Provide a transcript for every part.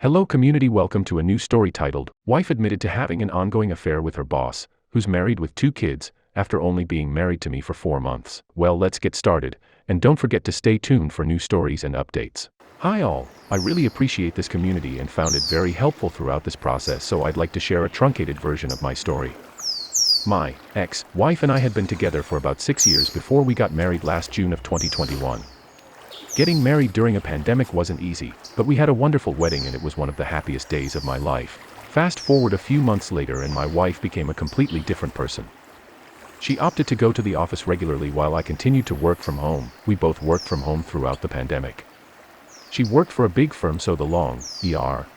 Hello community, welcome to a new story titled, Wife Admitted to Having an Ongoing Affair with Her Boss, Who's Married with 2 Kids, After Only Being Married to Me for 4 Months. Well, let's get started, and don't forget to stay tuned for new stories and updates. Hi all, I really appreciate this community and found it very helpful throughout this process, so I'd like to share a truncated version of my story. My ex-wife and I had been together for about 6 years before we got married last June of 2021. Getting married during a pandemic wasn't easy, but we had a wonderful wedding and it was one of the happiest days of my life. Fast forward a few months later and my wife became a completely different person. She opted to go to the office regularly while I continued to work from home. We both worked from home throughout the pandemic. She worked for a big firm, so the long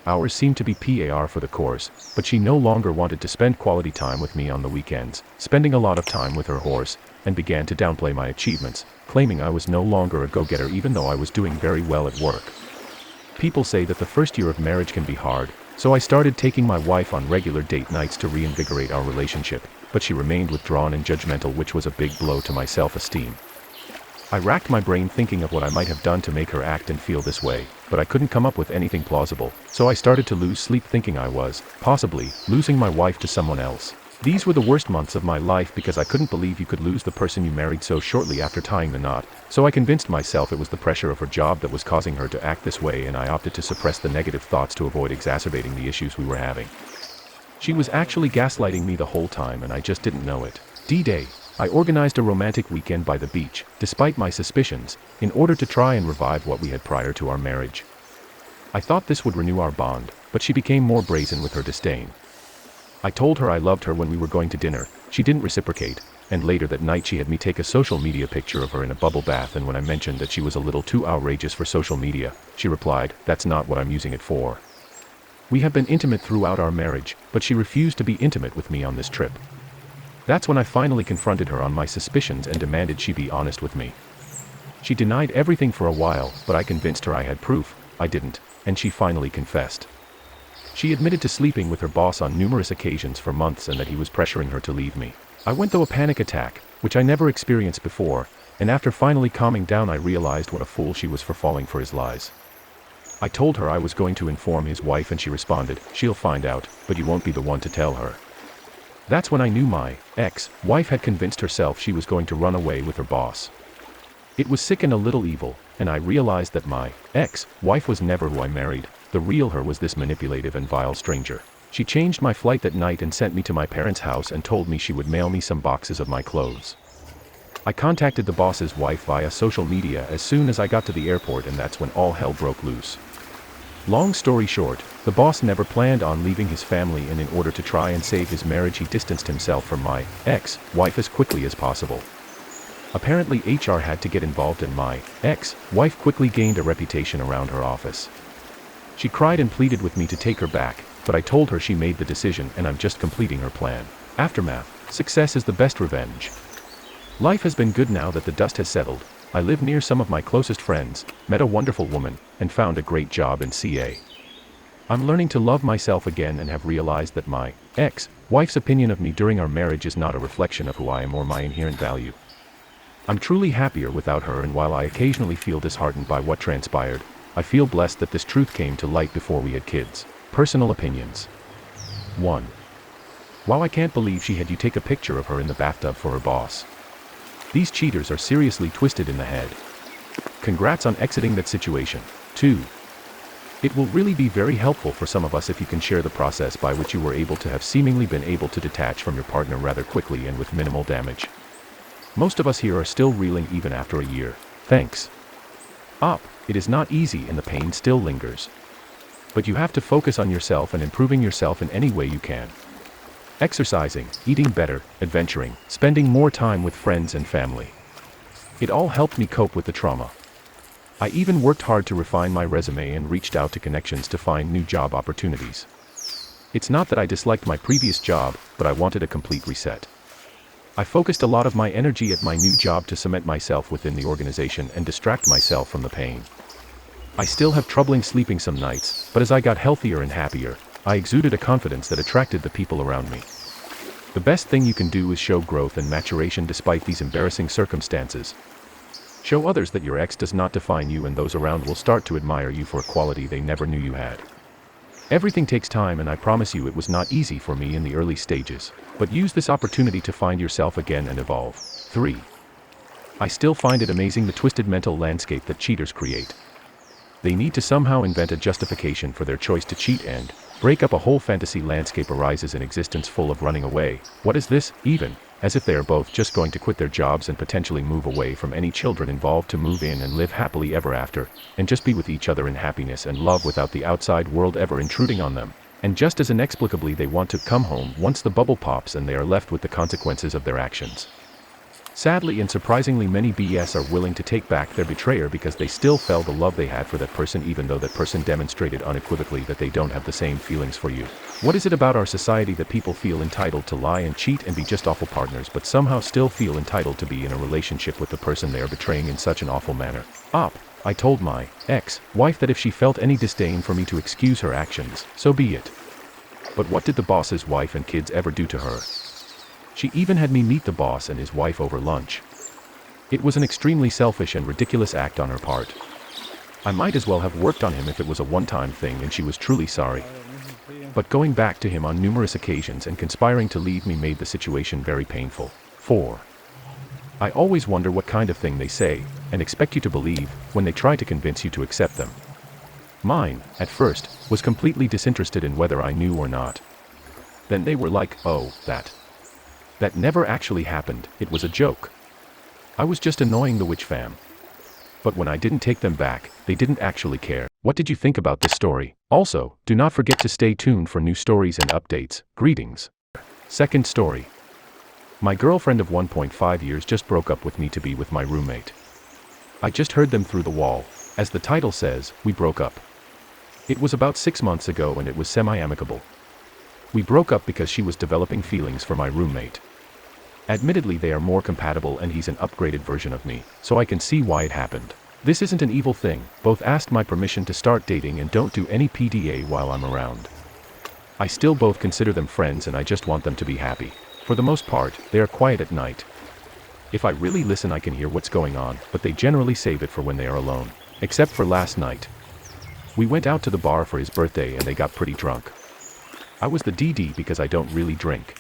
hours seemed to be par for the course, but she no longer wanted to spend quality time with me on the weekends, spending a lot of time with her horse, and began to downplay my achievements, claiming I was no longer a go-getter even though I was doing very well at work. People say that the first year of marriage can be hard, so I started taking my wife on regular date nights to reinvigorate our relationship, but she remained withdrawn and judgmental, which was a big blow to my self-esteem. I racked my brain thinking of what I might have done to make her act and feel this way, but I couldn't come up with anything plausible, so I started to lose sleep thinking I was, possibly, losing my wife to someone else. These were the worst months of my life because I couldn't believe you could lose the person you married so shortly after tying the knot, so I convinced myself it was the pressure of her job that was causing her to act this way, and I opted to suppress the negative thoughts to avoid exacerbating the issues we were having. She was actually gaslighting me the whole time and I just didn't know it. D-Day. I organized a romantic weekend by the beach, despite my suspicions, in order to try and revive what we had prior to our marriage. I thought this would renew our bond, but she became more brazen with her disdain. I told her I loved her when we were going to dinner. She didn't reciprocate, and later that night she had me take a social media picture of her in a bubble bath, and when I mentioned that she was a little too outrageous for social media, she replied, "That's not what I'm using it for." We have been intimate throughout our marriage, but she refused to be intimate with me on this trip. That's when I finally confronted her on my suspicions and demanded she be honest with me. She denied everything for a while, but I convinced her I had proof. I didn't, and she finally confessed. She admitted to sleeping with her boss on numerous occasions for months and that he was pressuring her to leave me. I went through a panic attack, which I never experienced before, and after finally calming down I realized what a fool she was for falling for his lies. I told her I was going to inform his wife and she responded, "She'll find out, but you won't be the one to tell her." That's when I knew my ex-wife had convinced herself she was going to run away with her boss. It was sick and a little evil, and I realized that my ex-wife was never who I married. The real her was this manipulative and vile stranger. She changed my flight that night and sent me to my parents' house and told me she would mail me some boxes of my clothes. I contacted the boss's wife via social media as soon as I got to the airport, and that's when all hell broke loose. Long story short, the boss never planned on leaving his family, and in order to try and save his marriage he distanced himself from my ex-wife as quickly as possible. Apparently HR had to get involved, and my ex-wife quickly gained a reputation around her office. She cried and pleaded with me to take her back, but I told her she made the decision and I'm just completing her plan. Aftermath. Success is the best revenge. Life has been good now that the dust has settled. I live near some of my closest friends, met a wonderful woman, and found a great job in CA. I'm learning to love myself again and have realized that my ex-wife's opinion of me during our marriage is not a reflection of who I am or my inherent value. I'm truly happier without her, and while I occasionally feel disheartened by what transpired, I feel blessed that this truth came to light before we had kids. Personal opinions. 1. Wow, I can't believe she had you take a picture of her in the bathtub for her boss. These cheaters are seriously twisted in the head. Congrats on exiting that situation. 2. It will really be very helpful for some of us if you can share the process by which you were able to have seemingly been able to detach from your partner rather quickly and with minimal damage. Most of us here are still reeling even after a year. Thanks. Op. It is not easy and the pain still lingers. But you have to focus on yourself and improving yourself in any way you can. Exercising, eating better, adventuring, spending more time with friends and family. It all helped me cope with the trauma. I even worked hard to refine my resume and reached out to connections to find new job opportunities. It's not that I disliked my previous job, but I wanted a complete reset. I focused a lot of my energy at my new job to cement myself within the organization and distract myself from the pain. I still have trouble sleeping some nights, but as I got healthier and happier, I exuded a confidence that attracted the people around me. The best thing you can do is show growth and maturation despite these embarrassing circumstances. Show others that your ex does not define you, and those around will start to admire you for a quality they never knew you had. Everything takes time, and I promise you it was not easy for me in the early stages. But use this opportunity to find yourself again and evolve. 3. I still find it amazing the twisted mental landscape that cheaters create. They need to somehow invent a justification for their choice to cheat and break up. A whole fantasy landscape arises in existence full of running away. What is this, even? As if they are both just going to quit their jobs and potentially move away from any children involved to move in and live happily ever after, and just be with each other in happiness and love without the outside world ever intruding on them. And just as inexplicably they want to come home once the bubble pops and they are left with the consequences of their actions. Sadly and surprisingly, many BS are willing to take back their betrayer because they still felt the love they had for that person, even though that person demonstrated unequivocally that they don't have the same feelings for you. What is it about our society that people feel entitled to lie and cheat and be just awful partners, but somehow still feel entitled to be in a relationship with the person they are betraying in such an awful manner? I told my ex-wife that if she felt any disdain for me to excuse her actions, so be it. But what did the boss's wife and kids ever do to her? She even had me meet the boss and his wife over lunch. It was an extremely selfish and ridiculous act on her part. I might as well have worked on him if it was a one-time thing and she was truly sorry. But going back to him on numerous occasions and conspiring to leave me made the situation very painful. 4. I always wonder what kind of thing they say and expect you to believe when they try to convince you to accept them. Mine, at first, was completely disinterested in whether I knew or not. Then they were like, oh, that never actually happened, it was a joke. I was just annoying the witch fam. But when I didn't take them back, they didn't actually care. What did you think about this story? Also, do not forget to stay tuned for new stories and updates. Greetings. Second story. My girlfriend of 1.5 years just broke up with me to be with my roommate. I just heard them through the wall. As the title says, we broke up. It was about 6 months ago and it was semi-amicable. We broke up because she was developing feelings for my roommate. Admittedly, they are more compatible and he's an upgraded version of me, so I can see why it happened. This isn't an evil thing. Both asked my permission to start dating and don't do any PDA while I'm around. I still both consider them friends and I just want them to be happy. For the most part, they are quiet at night. If I really listen, I can hear what's going on, but they generally save it for when they are alone. Except for last night. We went out to the bar for his birthday and they got pretty drunk. I was the DD because I don't really drink.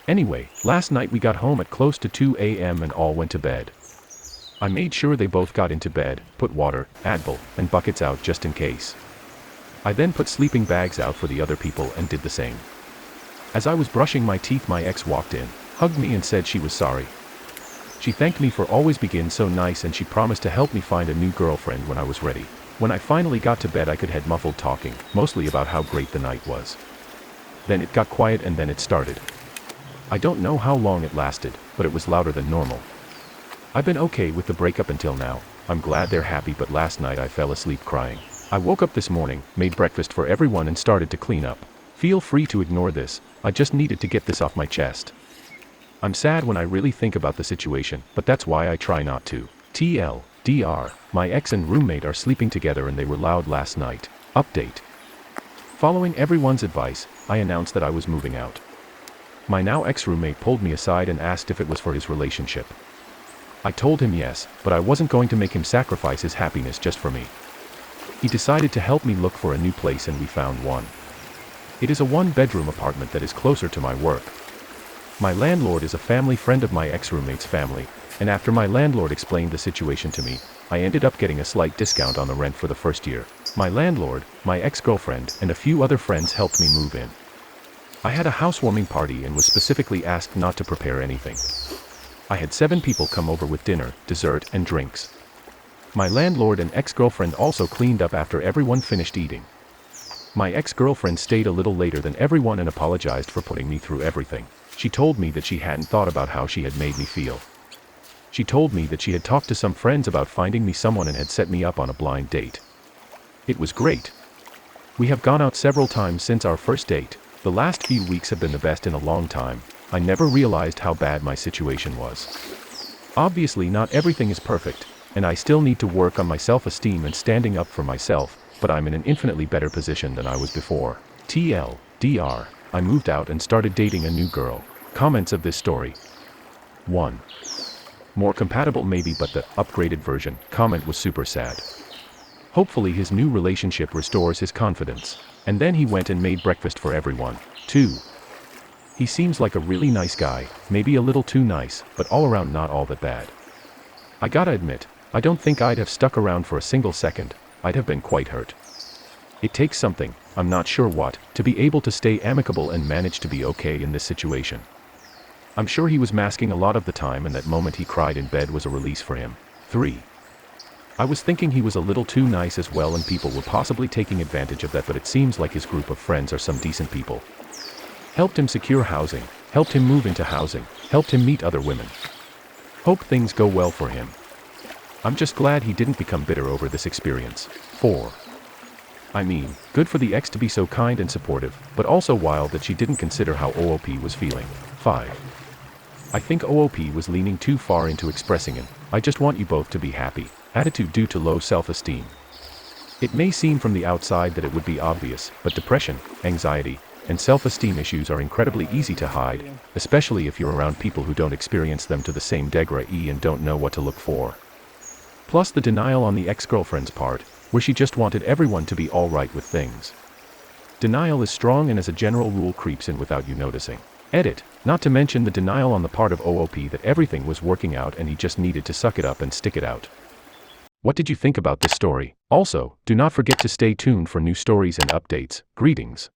Anyway, last night we got home at close to 2 a.m. and all went to bed. I made sure they both got into bed, put water, Advil, and buckets out just in case. I then put sleeping bags out for the other people and did the same. As I was brushing my teeth, my ex walked in, hugged me and said she was sorry. She thanked me for always being so nice and she promised to help me find a new girlfriend when I was ready. When I finally got to bed, I could hear muffled talking, mostly about how great the night was. Then it got quiet and then it started. I don't know how long it lasted, but it was louder than normal. I've been okay with the breakup until now. I'm glad they're happy, but last night I fell asleep crying. I woke up this morning, made breakfast for everyone and started to clean up. Feel free to ignore this, I just needed to get this off my chest. I'm sad when I really think about the situation, but that's why I try not to. TLDR, my ex and roommate are sleeping together and they were loud last night. Update. Following everyone's advice, I announced that I was moving out. My now ex-roommate pulled me aside and asked if it was for his relationship. I told him yes, but I wasn't going to make him sacrifice his happiness just for me. He decided to help me look for a new place and we found one. It is a one-bedroom apartment that is closer to my work. My landlord is a family friend of my ex-roommate's family, and after my landlord explained the situation to me, I ended up getting a slight discount on the rent for the first year. My landlord, my ex-girlfriend, and a few other friends helped me move in. I had a housewarming party and was specifically asked not to prepare anything. I had 7 people come over with dinner, dessert, and drinks. My landlord and ex-girlfriend also cleaned up after everyone finished eating. My ex-girlfriend stayed a little later than everyone and apologized for putting me through everything. She told me that she hadn't thought about how she had made me feel. She told me that she had talked to some friends about finding me someone and had set me up on a blind date. It was great. We have gone out several times since our first date. The last few weeks have been the best in a long time. I never realized how bad my situation was. Obviously not everything is perfect, and I still need to work on my self-esteem and standing up for myself, but I'm in an infinitely better position than I was before. TLDR, I moved out and started dating a new girl. Comments of this story. 1. More compatible maybe, but the upgraded version comment was super sad. Hopefully his new relationship restores his confidence. And then he went and made breakfast for everyone, too. He seems like a really nice guy, maybe a little too nice, but all around not all that bad. I gotta admit, I don't think I'd have stuck around for a single second. I'd have been quite hurt. It takes something, I'm not sure what, to be able to stay amicable and manage to be okay in this situation. I'm sure he was masking a lot of the time, and that moment he cried in bed was a release for him. 3. I was thinking he was a little too nice as well, and people were possibly taking advantage of that, but it seems like his group of friends are some decent people. Helped him secure housing, helped him move into housing, helped him meet other women. Hope things go well for him. I'm just glad he didn't become bitter over this experience. 4. I mean, good for the ex to be so kind and supportive, but also wild that she didn't consider how OOP was feeling. 5. I think OOP was leaning too far into expressing an "I just want you both to be happy" attitude due to low self-esteem. It may seem from the outside that it would be obvious, but depression, anxiety, and self-esteem issues are incredibly easy to hide, especially if you're around people who don't experience them to the same degree and don't know what to look for. Plus the denial on the ex-girlfriend's part, where she just wanted everyone to be alright with things. Denial is strong and as a general rule creeps in without you noticing. Edit. Not to mention the denial on the part of OOP that everything was working out and he just needed to suck it up and stick it out. What did you think about this story? Also, do not forget to stay tuned for new stories and updates. Greetings.